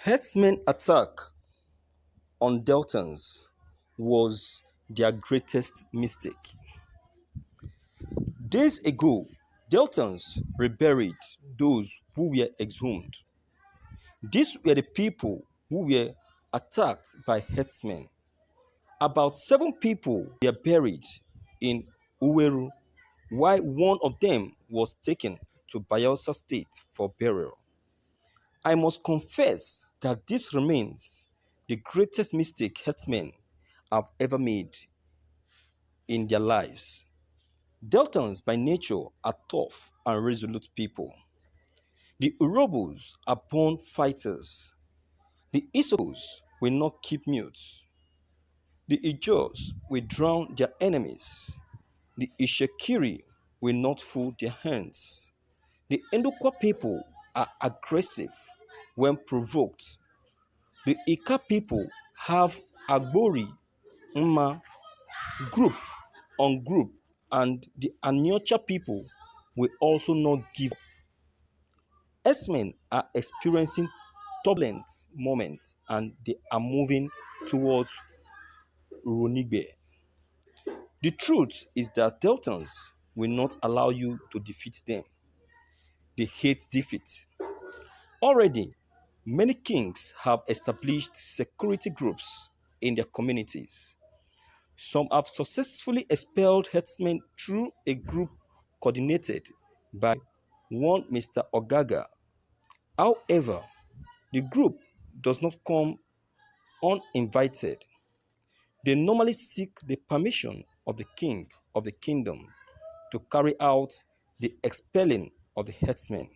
Headsmen attack on Deltans was their greatest mistake. Days ago, Deltans reburied those who were exhumed. These were the people who were attacked by herdsmen. About 7 people were buried in Uweru, while one of them was taken to Bayelsa State for burial. I must confess that this remains the greatest mistake herdsmen have ever made in their lives. Deltans by nature are tough and resolute people. The Urobos are born fighters. The Isokos will not keep mute. The Ijos will drown their enemies. The Ishekiri will not fold their hands. The Endokwa people are aggressive when provoked. The Ika people have Agbori, Mma, group on group, and the Anyocha people will also not give up. X-men are experiencing turbulent moments and they are moving towards Ronigbe. The truth is that Deltans will not allow you to defeat them. They hate defeat. Already, many kings have established security groups in their communities. Some have successfully expelled herdsmen through a group coordinated by one Mr. Ogaga. However, the group does not come uninvited. They normally seek the permission of the king of the kingdom to carry out the expelling of the herdsmen.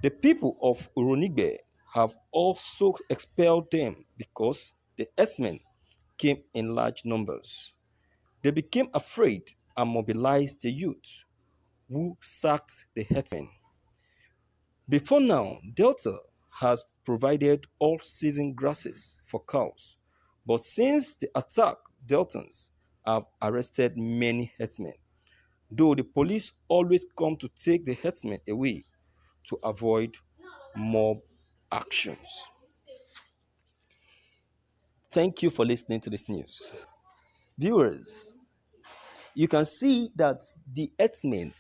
The people of Uronigbe have also expelled them because the herdsmen came in large numbers. They became afraid and mobilized the youth, who sacked the herdsmen. Before now, Delta has provided all-season grasses for cows, but since the attack, Deltans have arrested many herdsmen, though the police always come to take the herdsmen away to avoid mob actions. Thank you for listening to this news. Viewers, you can see that the herdsmen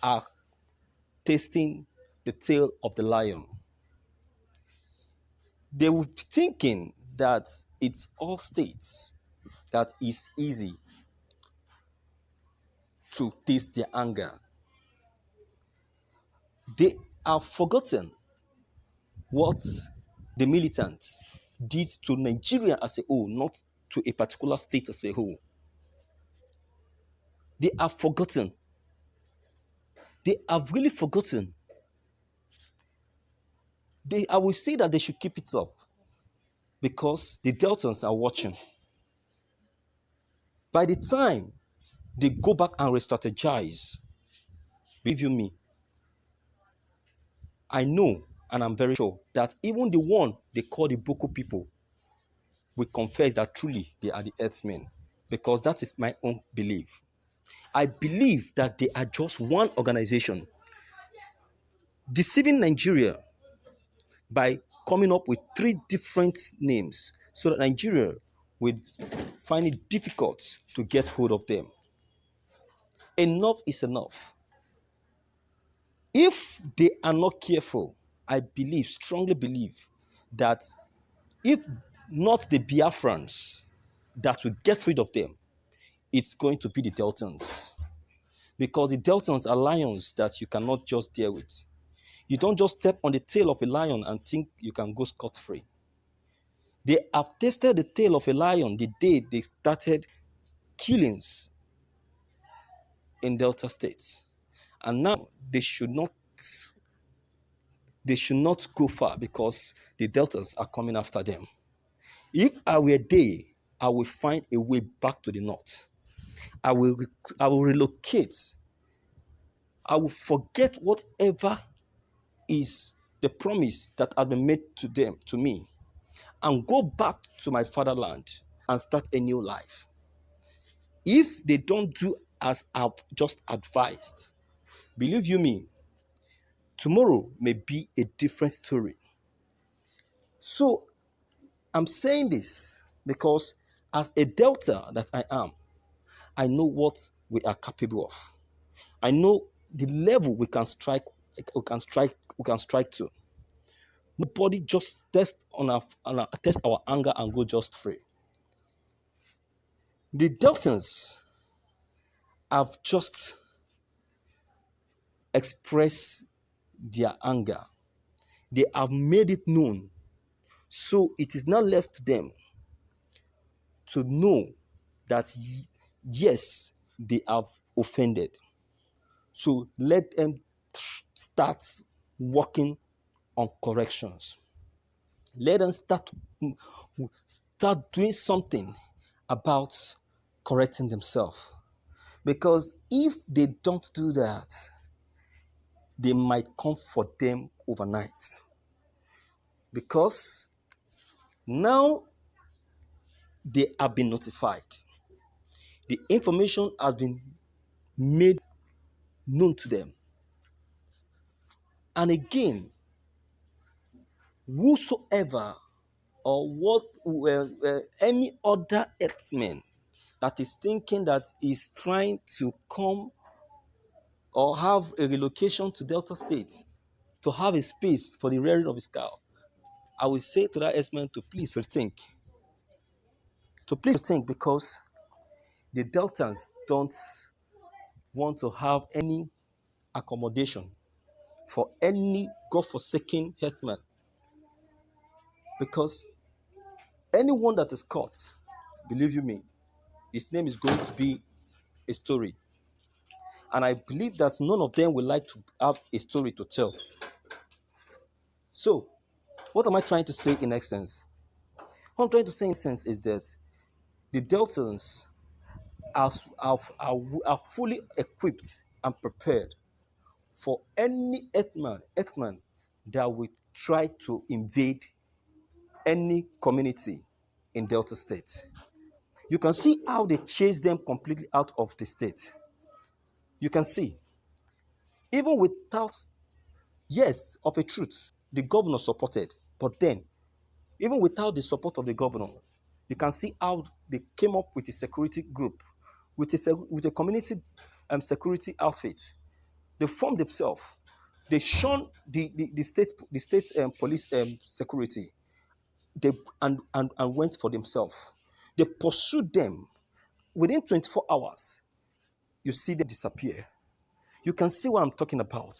are tasting the tail of the lion. They will be thinking that it's all states that is easy to taste their anger. They have forgotten what the militants did to Nigeria as a whole, not to a particular state as a whole. They have forgotten. They have really forgotten. I will say that they should keep it up because the Deltans are watching. By the time they go back and re-strategize, believe you me, I know and I'm very sure that even the one they call the Boko people will confess that truly they are the herdsmen, because that is my own belief. I believe that they are just one organization deceiving Nigeria by coming up with 3 different names so that Nigeria will find it difficult to get hold of them. Enough is enough. If they are not careful, I strongly believe that if not the Biafrans that will get rid of them, it's going to be the Deltans. Because the Deltans are lions that you cannot just deal with. You don't just step on the tail of a lion and think you can go scot-free. They have tasted the tail of a lion the day they started killings in Delta states. And now they should not go far because the Deltas are coming after them. If I were they, I will find a way back to the north. I will relocate. I will forget whatever is the promise that had been made to me, and go back to my fatherland and start a new life. If they don't do as I've just advised, believe you me, tomorrow may be a different story. So I'm saying this because as a Delta that I am, I know what we are capable of. I know the level we can strike to. Nobody just test our anger and go just free. The Deltans have just expressed their anger. They have made it known. So it is now left to them to know that yes, they have offended. So let them start working on corrections. Let them start doing something about correcting themselves. Because if they don't do that, they might come for them overnight. Because now they have been notified. The information has been made known to them. And again, whosoever or what any other Headsman that is thinking that is trying to come or have a relocation to Delta State to have a space for the rearing of his cow, I will say to that Headsman to please rethink. To please rethink, because the Deltans don't want to have any accommodation for any godforsaken herdsman, because anyone that is caught, believe you me, his name is going to be a story. And I believe that none of them would like to have a story to tell. So, what am I trying to say in essence? What I'm trying to say in essence is that the Deltans are fully equipped and prepared for any Earthman that will try to invade any community in Delta State. You can see how they chase them completely out of the state. You can see, even without, yes, of a truth, the governor supported, but then, even without the support of the governor, you can see how they came up with a security group, with a community security outfit. They formed themselves. They shunned the state police security. They and went for themselves. They pursued them. Within 24 hours, you see them disappear. You can see what I'm talking about.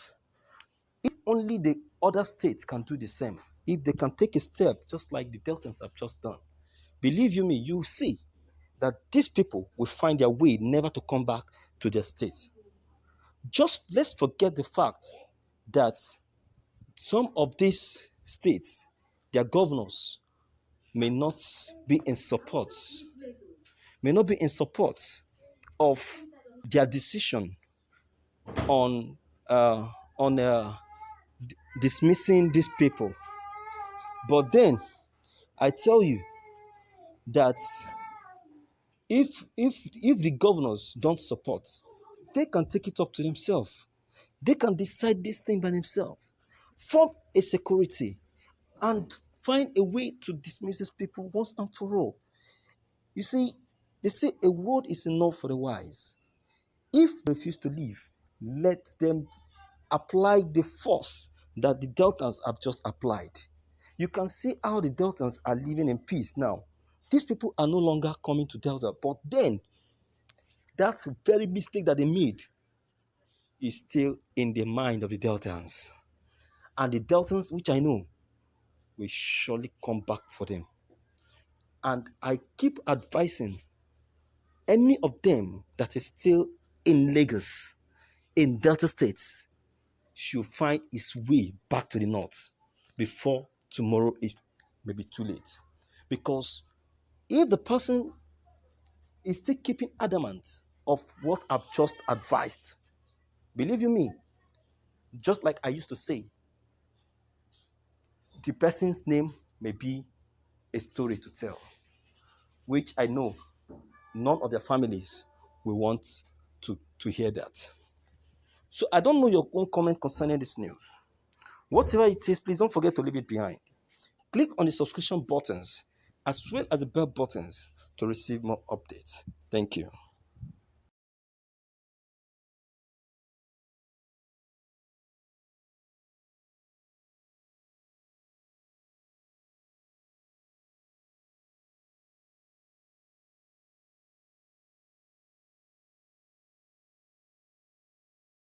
If only the other states can do the same, if they can take a step just like the Deltans have just done, believe you me, you see that these people will find their way never to come back to their states. Just let's forget the fact that some of these states, their governors may not be in support, may not be in support of their decision on uh, on dismissing these people. But then I tell you that if the governors don't support, they can take it up to themselves. They can decide this thing by themselves, form a security, and find a way to dismiss these people once and for all. You see, they say a word is enough for the wise. If they refuse to leave, let them apply the force that the Deltans have just applied. You can see how the Deltans are living in peace now. These people are no longer coming to Delta, but then that very mistake that they made is still in the mind of the Deltans. And the Deltans, which I know, will surely come back for them. And I keep advising any of them that is still in Lagos, in Delta States, should find his way back to the north before tomorrow is maybe too late. Because if the person is still keeping adamant of what I've just advised, believe you me, just like I used to say, the person's name may be a story to tell, which I know none of their families will want to hear that. So I don't know your own comment concerning this news. Whatever it is, please don't forget to leave it behind. Click on the subscription buttons as well as the bell buttons to receive more updates. Thank you.